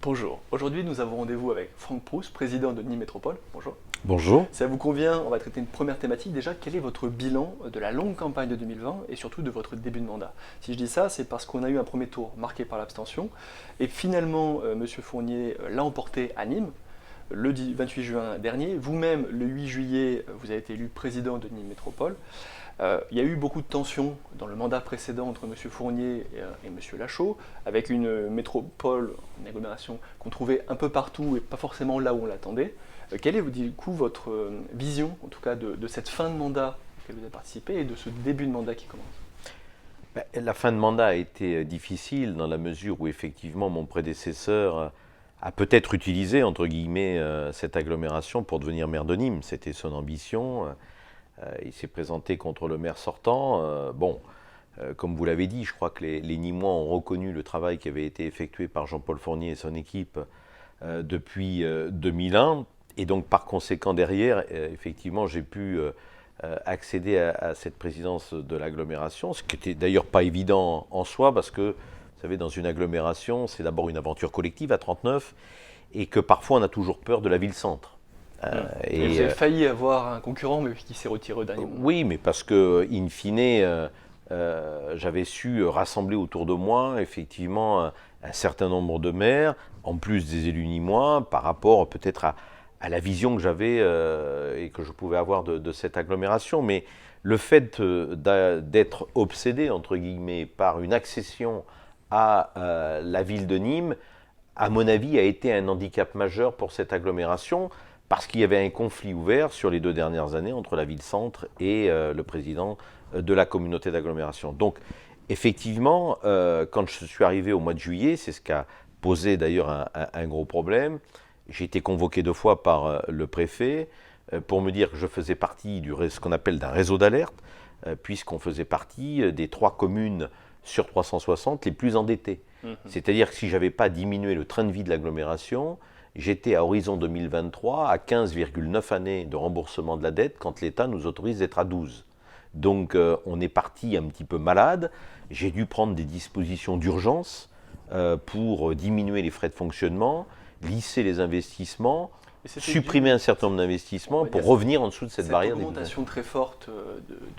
Bonjour, aujourd'hui nous avons rendez-vous avec Franck Proust, président de Nîmes Métropole. Bonjour. Bonjour. Si ça vous convient, on va traiter une première thématique. Déjà, quel est votre bilan de la longue campagne de 2020 et surtout de votre début de mandat? Si je dis ça, c'est parce qu'on a eu un premier tour marqué par l'abstention et finalement, M. Fournier l'a emporté à Nîmes le 28 juin dernier. Vous-même, le 8 juillet, vous avez été élu président de Nîmes Métropole. Il y a eu beaucoup de tensions dans le mandat précédent entre M. Fournier et M. Lachaud, avec une métropole, une agglomération qu'on trouvait un peu partout et pas forcément là où on l'attendait. Quelle est du coup votre vision, en tout cas, de cette fin de mandat auquel vous avez participé et de ce début de mandat qui commence? La fin de mandat a été difficile dans la mesure où effectivement mon prédécesseur a peut-être utilisé, entre guillemets, cette agglomération pour devenir maire de Nîmes. C'était son ambition. Il s'est présenté contre le maire sortant. Comme vous l'avez dit, je crois que les Nîmois ont reconnu le travail qui avait été effectué par Jean-Paul Fournier et son équipe depuis 2001. Et donc, par conséquent, derrière, effectivement, j'ai pu accéder à cette présidence de l'agglomération, ce qui n'était d'ailleurs pas évident en soi, parce que, vous savez, dans une agglomération, c'est d'abord une aventure collective à 39, et que parfois on a toujours peur de la ville-centre. Et vous avez failli avoir un concurrent, mais qui s'est retiré au dernier moment. Oui, mais parce que, in fine, j'avais su rassembler autour de moi, effectivement, un certain nombre de maires, en plus des élus nîmois, par rapport peut-être à la vision que j'avais et que je pouvais avoir de cette agglomération. Mais le fait d'être obsédé, entre guillemets, par une accession à la ville de Nîmes, à mon avis, a été un handicap majeur pour cette agglomération, parce qu'il y avait un conflit ouvert sur les 2 dernières années entre la ville-centre et le président de la communauté d'agglomération. Donc, effectivement, quand je suis arrivé au mois de juillet, c'est ce qui a posé d'ailleurs un gros problème. J'ai été convoqué 2 fois par le préfet pour me dire que je faisais partie de ce qu'on appelle d'un réseau d'alerte, puisqu'on faisait partie des 3 communes sur 360 les plus endettées. C'est-à-dire que si je n'avais pas diminué le train de vie de l'agglomération, j'étais à horizon 2023 à 15,9 années de remboursement de la dette quand l'État nous autorise d'être à 12. Donc on est parti un petit peu malade. J'ai dû prendre des dispositions d'urgence pour diminuer les frais de fonctionnement, lisser les investissements, supprimer un certain nombre d'investissements pour revenir en dessous de cette barrière. Cette augmentation très forte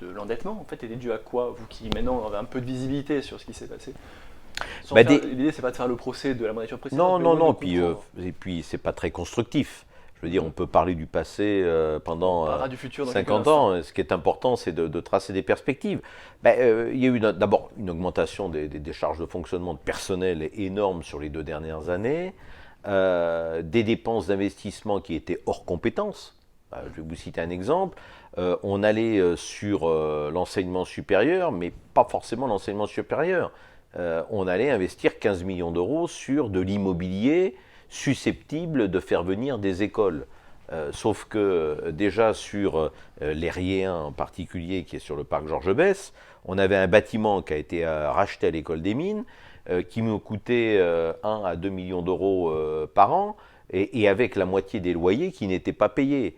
de l'endettement, en fait, était due à quoi? Vous qui maintenant avez un peu de visibilité sur ce qui s'est passé. L'idée, c'est pas de faire le procès de la mandature précédente. Non. Et puis c'est pas très constructif. Je veux dire, on peut parler du passé pendant 50 ans. Ce qui est important, c'est de tracer des perspectives. Il y a eu d'abord une augmentation des charges de fonctionnement de personnel énorme sur les 2 dernières années, des dépenses d'investissement qui étaient hors compétence. Je vais vous citer un exemple. On allait sur l'enseignement supérieur, mais pas forcément l'enseignement supérieur. On allait investir 15 millions d'euros sur de l'immobilier susceptible de faire venir des écoles. Sauf que déjà sur l'Herrier 1 en particulier, qui est sur le parc Georges Besse, on avait un bâtiment qui a été racheté à l'école des mines, qui me coûtait 1 à 2 millions d'euros par an, et avec la moitié des loyers qui n'étaient pas payés.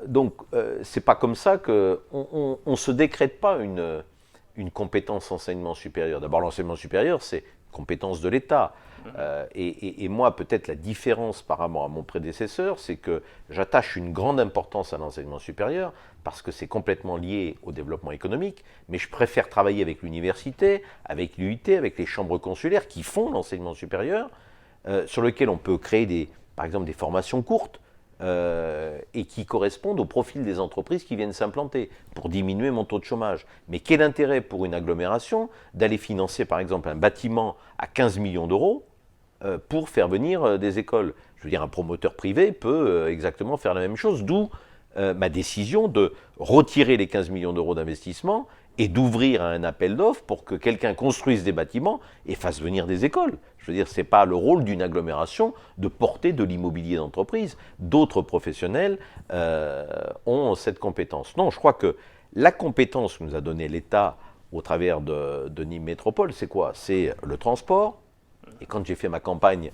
Donc c'est pas comme ça qu'on ne se décrète pas une compétence enseignement supérieur. D'abord, l'enseignement supérieur, c'est compétence de l'État. Et moi, peut-être la différence par rapport à mon prédécesseur, c'est que j'attache une grande importance à l'enseignement supérieur parce que c'est complètement lié au développement économique, mais je préfère travailler avec l'université, avec l'UIT, avec les chambres consulaires qui font l'enseignement supérieur, sur lequel on peut créer par exemple des formations courtes, et qui correspondent au profil des entreprises qui viennent s'implanter pour diminuer mon taux de chômage. Mais quel intérêt pour une agglomération d'aller financer par exemple un bâtiment à 15 millions d'euros pour faire venir des écoles? Je veux dire, un promoteur privé peut exactement faire la même chose, d'où ma décision de retirer les 15 millions d'euros d'investissement et d'ouvrir un appel d'offres pour que quelqu'un construise des bâtiments et fasse venir des écoles. Je veux dire, ce n'est pas le rôle d'une agglomération de porter de l'immobilier d'entreprise. D'autres professionnels ont cette compétence. Non, je crois que la compétence que nous a donnée l'État au travers de Nîmes Métropole, c'est quoi? C'est le transport. Et quand j'ai fait ma campagne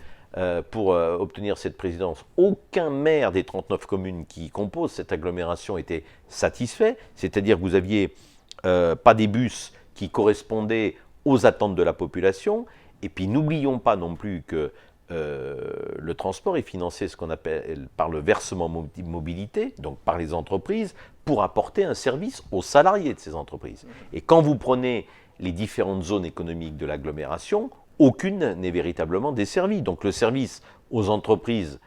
pour obtenir cette présidence, aucun maire des 39 communes qui composent cette agglomération était satisfait. C'est-à-dire que vous aviez pas des bus qui correspondaient aux attentes de la population. Et puis n'oublions pas non plus que le transport est financé ce qu'on appelle par le versement mobilité, donc par les entreprises, pour apporter un service aux salariés de ces entreprises. Et quand vous prenez les différentes zones économiques de l'agglomération, aucune n'est véritablement desservie. Donc le service aux entreprises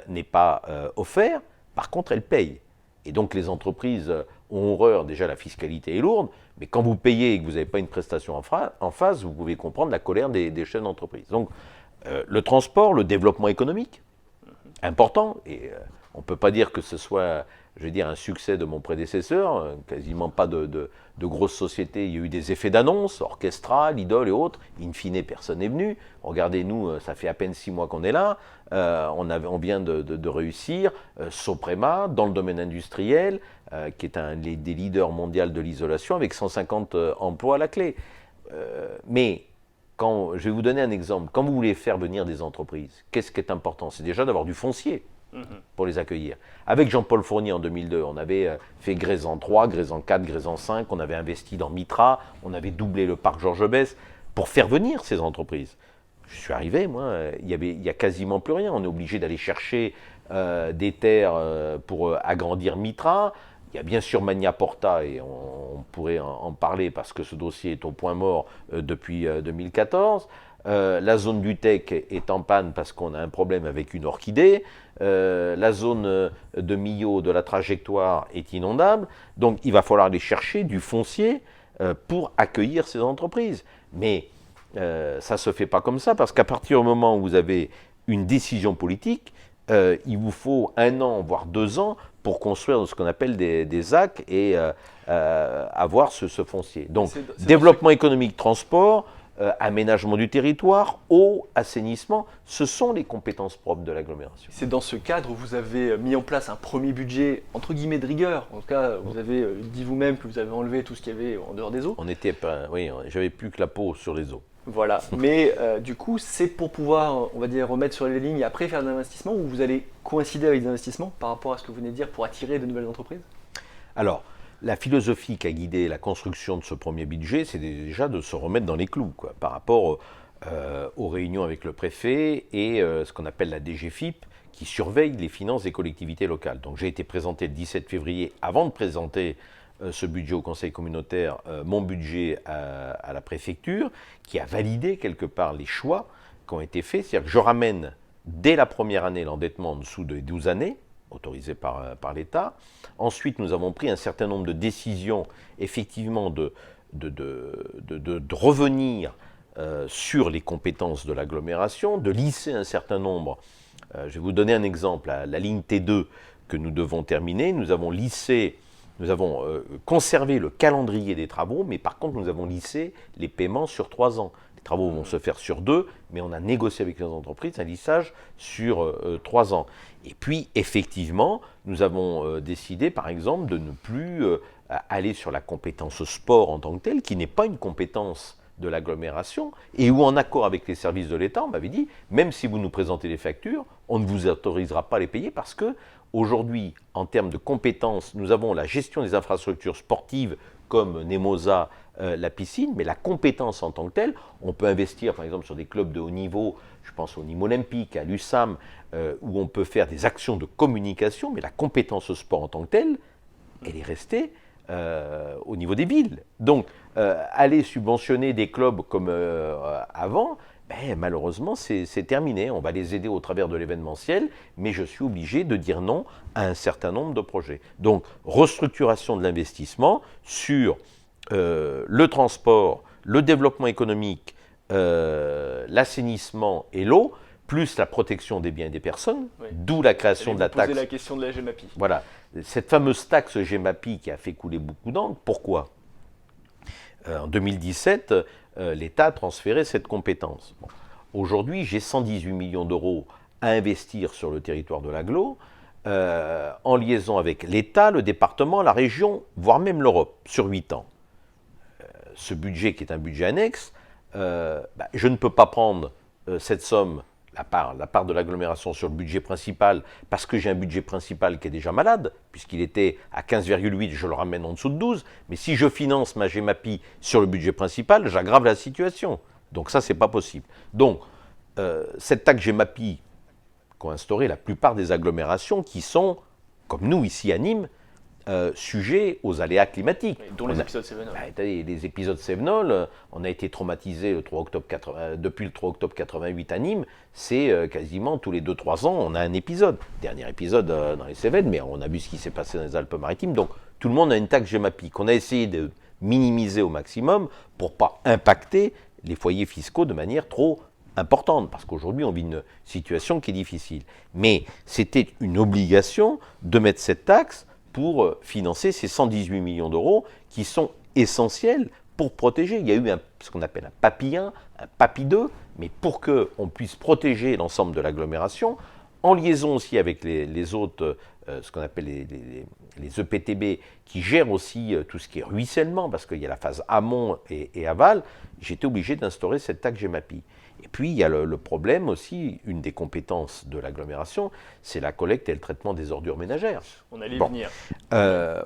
n'est pas offert, par contre elles payent. Et donc les entreprises ont horreur, déjà la fiscalité est lourde, mais quand vous payez et que vous n'avez pas une prestation en face, vous pouvez comprendre la colère des chefs d'entreprise. Donc le transport, le développement économique, important, et on ne peut pas dire que ce soit, je veux dire, un succès de mon prédécesseur, quasiment pas de grosses sociétés, il y a eu des effets d'annonce, Orchestra, Lidl et autres, in fine personne n'est venu, regardez-nous, ça fait à peine 6 mois qu'on est là, on vient de réussir, Soprema, dans le domaine industriel, qui est des leaders mondiaux de l'isolation, avec 150 emplois à la clé. Mais je vais vous donner un exemple. Quand vous voulez faire venir des entreprises, qu'est-ce qui est important? C'est déjà d'avoir du foncier pour les accueillir. Avec Jean-Paul Fournier en 2002, on avait fait Grayson 3, Grayson 4, Grayson 5, on avait investi dans Mitra, on avait doublé le parc Georges Besse pour faire venir ces entreprises. Je suis arrivé, moi, il y a quasiment plus rien. On est obligé d'aller chercher des terres pour agrandir Mitra. Il y a bien sûr Magna Porta, et on pourrait en parler parce que ce dossier est au point mort depuis 2014. La zone du Tech est en panne parce qu'on a un problème avec une orchidée. La zone de Millau de la trajectoire est inondable. Donc il va falloir aller chercher du foncier pour accueillir ces entreprises. Mais ça ne se fait pas comme ça, parce qu'à partir du moment où vous avez une décision politique, il vous faut 1 an, voire 2 ans, pour construire ce qu'on appelle des ZAC et avoir ce foncier. Donc, développement économique, transport, aménagement du territoire, eau, assainissement, ce sont les compétences propres de l'agglomération. C'est dans ce cadre où vous avez mis en place un premier budget, entre guillemets, de rigueur. En tout cas, vous avez dit vous-même que vous avez enlevé tout ce qu'il y avait en dehors des eaux. Oui, j'avais plus que la peau sur les eaux. Voilà, mais du coup, c'est pour pouvoir, on va dire, remettre sur les lignes et après faire de l'investissement, ou vous allez coïncider avec des investissements par rapport à ce que vous venez de dire pour attirer de nouvelles entreprises? Alors, la philosophie qui a guidé la construction de ce premier budget, c'est déjà de se remettre dans les clous, quoi, par rapport aux réunions avec le préfet et ce qu'on appelle la DGFiP, qui surveille les finances des collectivités locales. Donc j'ai été présenté le 17 février, avant de présenter ce budget au Conseil communautaire, mon budget à la préfecture, qui a validé quelque part les choix qui ont été faits. C'est-à-dire que je ramène dès la première année l'endettement en dessous de 12 années, autorisé par l'État. Ensuite, nous avons pris un certain nombre de décisions, effectivement, de revenir sur les compétences de l'agglomération, de lisser un certain nombre. Je vais vous donner un exemple. La ligne T2 que nous devons terminer, nous avons conservé le calendrier des travaux, mais par contre, nous avons lissé les paiements sur 3 ans. Les travaux vont se faire sur 2, mais on a négocié avec les entreprises un lissage sur 3 ans. Et puis, effectivement, nous avons décidé, par exemple, de ne plus aller sur la compétence sport en tant que telle, qui n'est pas une compétence de l'agglomération, et où, en accord avec les services de l'État, on m'avait dit, même si vous nous présentez les factures, on ne vous autorisera pas à les payer, parce que aujourd'hui, en termes de compétences, nous avons la gestion des infrastructures sportives comme Nemosa, la piscine, mais la compétence en tant que telle, on peut investir par exemple sur des clubs de haut niveau, je pense au Nîmes Olympique, à l'USAM, où on peut faire des actions de communication, mais la compétence sport en tant que telle, elle est restée au niveau des villes. Donc, aller subventionner des clubs comme avant, malheureusement, c'est terminé. On va les aider au travers de l'événementiel, mais je suis obligé de dire non à un certain nombre de projets. Donc, restructuration de l'investissement sur le transport, le développement économique, l'assainissement et l'eau, plus la protection des biens et des personnes, oui. D'où la création de la taxe. La question de la GEMAPI. Voilà, cette fameuse taxe GEMAPI qui a fait couler beaucoup d'encre. Pourquoi ? En 2017, l'État a transféré cette compétence. Bon. Aujourd'hui, j'ai 118 millions d'euros à investir sur le territoire de l'agglo, en liaison avec l'État, le département, la région, voire même l'Europe, sur 8 ans. Ce budget qui est un budget annexe, je ne peux pas prendre cette somme, la part de l'agglomération sur le budget principal, parce que j'ai un budget principal qui est déjà malade, puisqu'il était à 15,8, je le ramène en dessous de 12, mais si je finance ma GEMAPI sur le budget principal, j'aggrave la situation. Donc ça, c'est pas possible. Donc, cette taxe Gemapi qu'ont instauré la plupart des agglomérations qui sont, comme nous ici à Nîmes, sujets aux aléas climatiques. Dont les épisodes Cévenol. Les épisodes Cévenol, on a été traumatisés depuis le 3 octobre 88 à Nîmes, c'est quasiment tous les 2-3 ans, on a un épisode. Dernier épisode dans les Cévennes, mais on a vu ce qui s'est passé dans les Alpes-Maritimes, donc tout le monde a une taxe Gemapi qu'on a essayé de minimiser au maximum pour ne pas impacter les foyers fiscaux de manière trop importante, parce qu'aujourd'hui on vit une situation qui est difficile. Mais c'était une obligation de mettre cette taxe pour financer ces 118 millions d'euros qui sont essentiels pour protéger. Il y a eu ce qu'on appelle un PAPI 1, un PAPI 2, mais pour qu'on puisse protéger l'ensemble de l'agglomération, en liaison aussi avec les autres, ce qu'on appelle les EPTB, qui gèrent aussi tout ce qui est ruissellement, parce qu'il y a la phase amont et aval, j'étais obligé d'instaurer cette taxe Gemapi. Et puis, il y a le problème aussi, une des compétences de l'agglomération, c'est la collecte et le traitement des ordures ménagères. On allait y venir.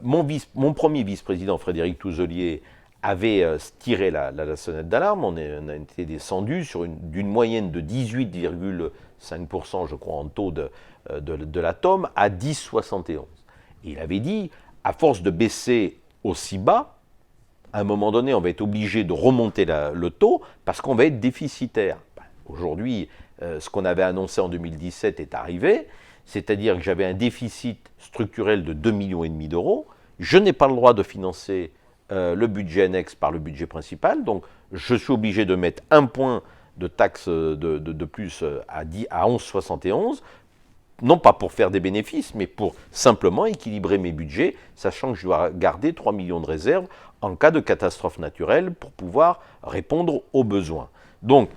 Mon premier vice-président, Frédéric Touzelier, avait tiré la sonnette d'alarme. On a été descendu d'une moyenne de 18,5%, je crois, en taux de l'atome, à 10,71. Et il avait dit, à force de baisser aussi bas, à un moment donné, on va être obligé de remonter le taux parce qu'on va être déficitaire. Aujourd'hui, ce qu'on avait annoncé en 2017 est arrivé, c'est-à-dire que j'avais un déficit structurel de 2,5 millions d'euros. Je n'ai pas le droit de financer le budget annexe par le budget principal, donc je suis obligé de mettre un point de taxe de plus à 11,71, non pas pour faire des bénéfices, mais pour simplement équilibrer mes budgets, sachant que je dois garder 3 millions de réserves en cas de catastrophe naturelle pour pouvoir répondre aux besoins. Donc,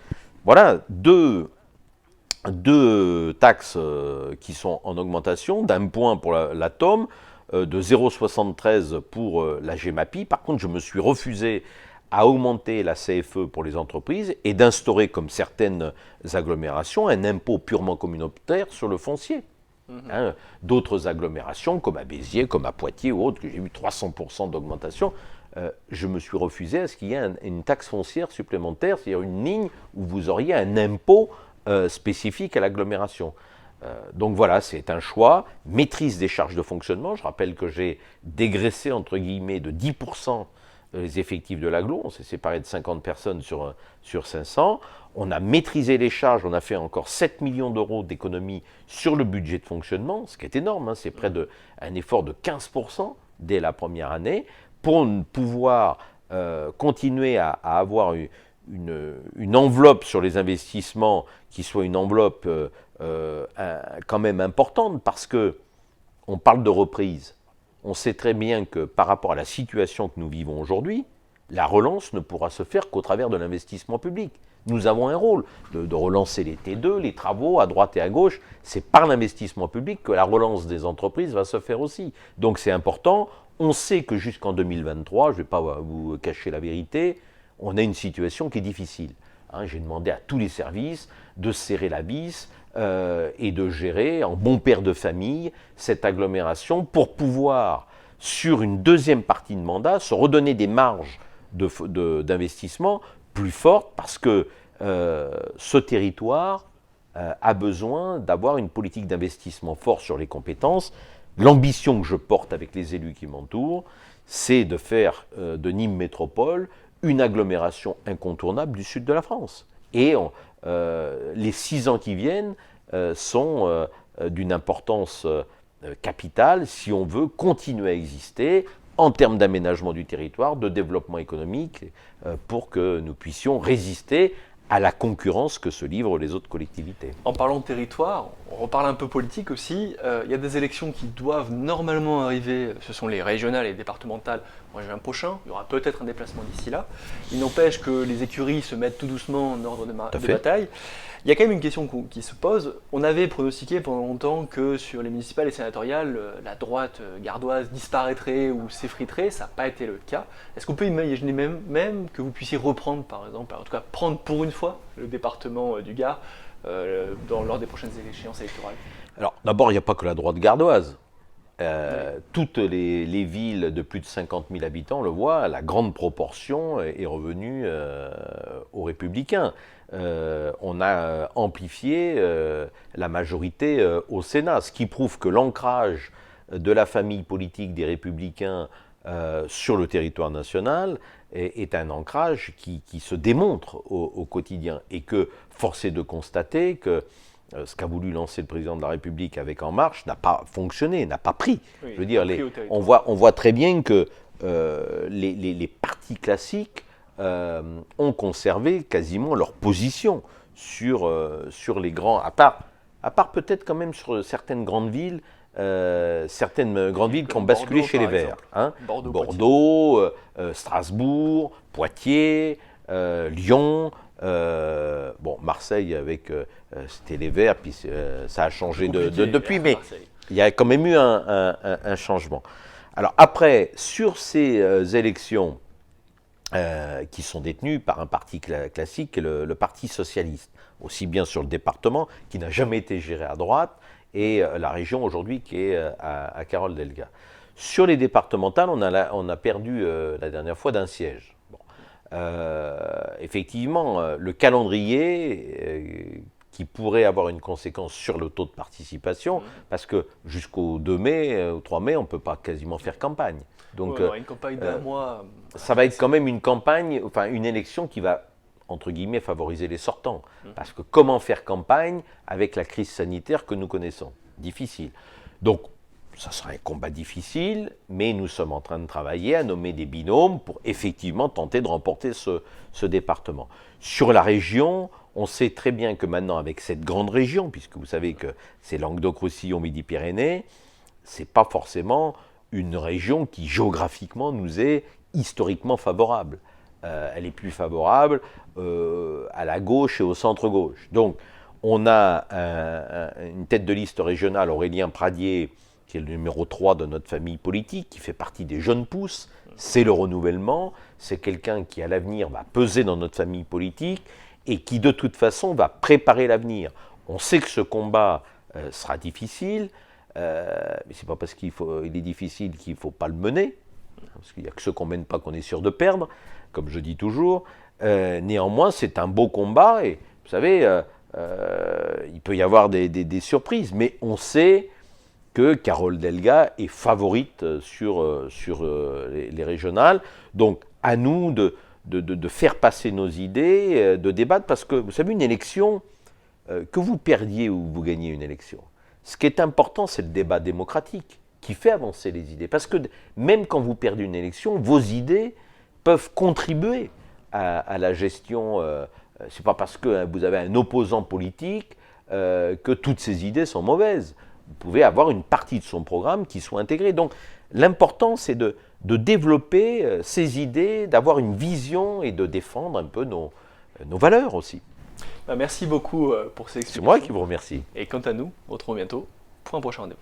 voilà, deux taxes qui sont en augmentation, d'un point pour l'atome, de 0,73 pour la Gemapi. Par contre, je me suis refusé à augmenter la CFE pour les entreprises et d'instaurer, comme certaines agglomérations, un impôt purement communautaire sur le foncier. D'autres agglomérations, comme à Béziers, comme à Poitiers ou autres, que j'ai eu 300% d'augmentation, je me suis refusé à ce qu'il y ait une taxe foncière supplémentaire, c'est-à-dire une ligne où vous auriez un impôt spécifique à l'agglomération. Donc voilà, c'est un choix, maîtrise des charges de fonctionnement. Je rappelle que j'ai dégraissé, entre guillemets, de 10% les effectifs de l'agglo, on s'est séparé de 50 personnes sur 500, on a maîtrisé les charges, on a fait encore 7 millions d'euros d'économies sur le budget de fonctionnement, ce qui est énorme, c'est près d'un effort de 15% dès la première année, pour pouvoir continuer à avoir une enveloppe sur les investissements qui soit une enveloppe quand même importante, parce que on parle de reprise. On sait très bien que par rapport à la situation que nous vivons aujourd'hui, la relance ne pourra se faire qu'au travers de l'investissement public. Nous avons un rôle de relancer les T2, les travaux à droite et à gauche. C'est par l'investissement public que la relance des entreprises va se faire aussi. Donc c'est important. On sait que jusqu'en 2023, je ne vais pas vous cacher la vérité, on a une situation qui est difficile. J'ai demandé à tous les services de serrer la vis et de gérer en bon père de famille cette agglomération pour pouvoir, sur une deuxième partie de mandat, se redonner des marges d'investissement plus fortes, parce que ce territoire a besoin d'avoir une politique d'investissement forte sur les compétences. L'ambition que je porte avec les élus qui m'entourent, c'est de faire de Nîmes Métropole une agglomération incontournable du sud de la France. Et les 6 ans qui viennent sont d'une importance capitale si on veut continuer à exister en termes d'aménagement du territoire, de développement économique, pour que nous puissions résister à la concurrence que se livrent les autres collectivités. En parlant de territoire, on reparle un peu politique aussi. Il y a des élections qui doivent normalement arriver, ce sont les régionales et départementales en juin prochain. Il y aura peut-être un déplacement d'ici là. Il n'empêche que les écuries se mettent tout doucement en ordre de bataille. Il y a quand même une question qui se pose. On avait pronostiqué pendant longtemps que sur les municipales et sénatoriales, la droite gardoise disparaîtrait ou s'effriterait. Ça n'a pas été le cas. Est-ce qu'on peut imaginer même que vous puissiez reprendre, par exemple, en tout cas prendre pour une fois le département du Gard lors des prochaines échéances électorales? Alors d'abord, il n'y a pas que la droite gardoise. Toutes les villes de plus de 50 000 habitants, on le voit, la grande proportion est revenue aux Républicains. On a amplifié la majorité au Sénat, ce qui prouve que l'ancrage de la famille politique des Républicains sur le territoire national est un ancrage qui se démontre au quotidien, et que force est de constater que ce qu'a voulu lancer le président de la République avec En Marche n'a pas fonctionné, n'a pas pris. Oui, je veux dire, on voit très bien que les partis classiques ont conservé quasiment leur position sur les grands, à part peut-être quand même sur certaines grandes villes qui ont basculé chez les Verts. Hein. Bordeaux, Strasbourg, Poitiers, Lyon. Marseille c'était les Verts, puis ça a changé depuis, mais il y a quand même eu un changement. Alors après, sur ces élections qui sont détenues par un parti classique, le Parti socialiste, aussi bien sur le département, qui n'a jamais été géré à droite, et la région aujourd'hui qui est à Carole-Delga. Sur les départementales, on a perdu la dernière fois d'un siège. Effectivement, le calendrier qui pourrait avoir une conséquence sur le taux de participation, parce que jusqu'au 2 mai, au 3 mai, on ne peut pas quasiment faire campagne. Donc, une campagne d'un mois. Ça va être quand même une campagne, enfin une élection qui va, entre guillemets, favoriser les sortants. Parce que comment faire campagne avec la crise sanitaire que nous connaissons? Difficile. Donc, ça sera un combat difficile, mais nous sommes en train de travailler à nommer des binômes pour effectivement tenter de remporter ce département. Sur la région, on sait très bien que maintenant, avec cette grande région, puisque vous savez que c'est Languedoc-Roussillon, Midi-Pyrénées, ce n'est pas forcément une région qui géographiquement nous est historiquement favorable. Elle est plus favorable à la gauche et au centre-gauche. Donc, on a une tête de liste régionale, Aurélien Pradier, qui est le numéro 3 de notre famille politique, qui fait partie des jeunes pousses. C'est le renouvellement, c'est quelqu'un qui à l'avenir va peser dans notre famille politique et qui de toute façon va préparer l'avenir. On sait que ce combat sera difficile, mais ce n'est pas parce qu'il est difficile qu'il ne faut pas le mener, parce qu'il n'y a que ceux qu'on ne mène pas qu'on est sûr de perdre, comme je dis toujours. Néanmoins, c'est un beau combat, et vous savez, il peut y avoir des surprises, mais on sait que Carole-Delga est favorite sur les régionales. Donc, à nous de faire passer nos idées, de débattre, parce que, vous savez, une élection, que vous perdiez ou vous gagnez une élection, ce qui est important, c'est le débat démocratique qui fait avancer les idées. Parce que même quand vous perdez une élection, vos idées peuvent contribuer à la gestion. Ce n'est pas parce que vous avez un opposant politique que toutes ces idées sont mauvaises. Vous pouvez avoir une partie de son programme qui soit intégrée. Donc, l'important, c'est de développer ces idées, d'avoir une vision et de défendre un peu nos valeurs aussi. Merci beaucoup pour ces explications. C'est moi qui vous remercie. Et quant à nous, on se retrouve bientôt pour un prochain rendez-vous.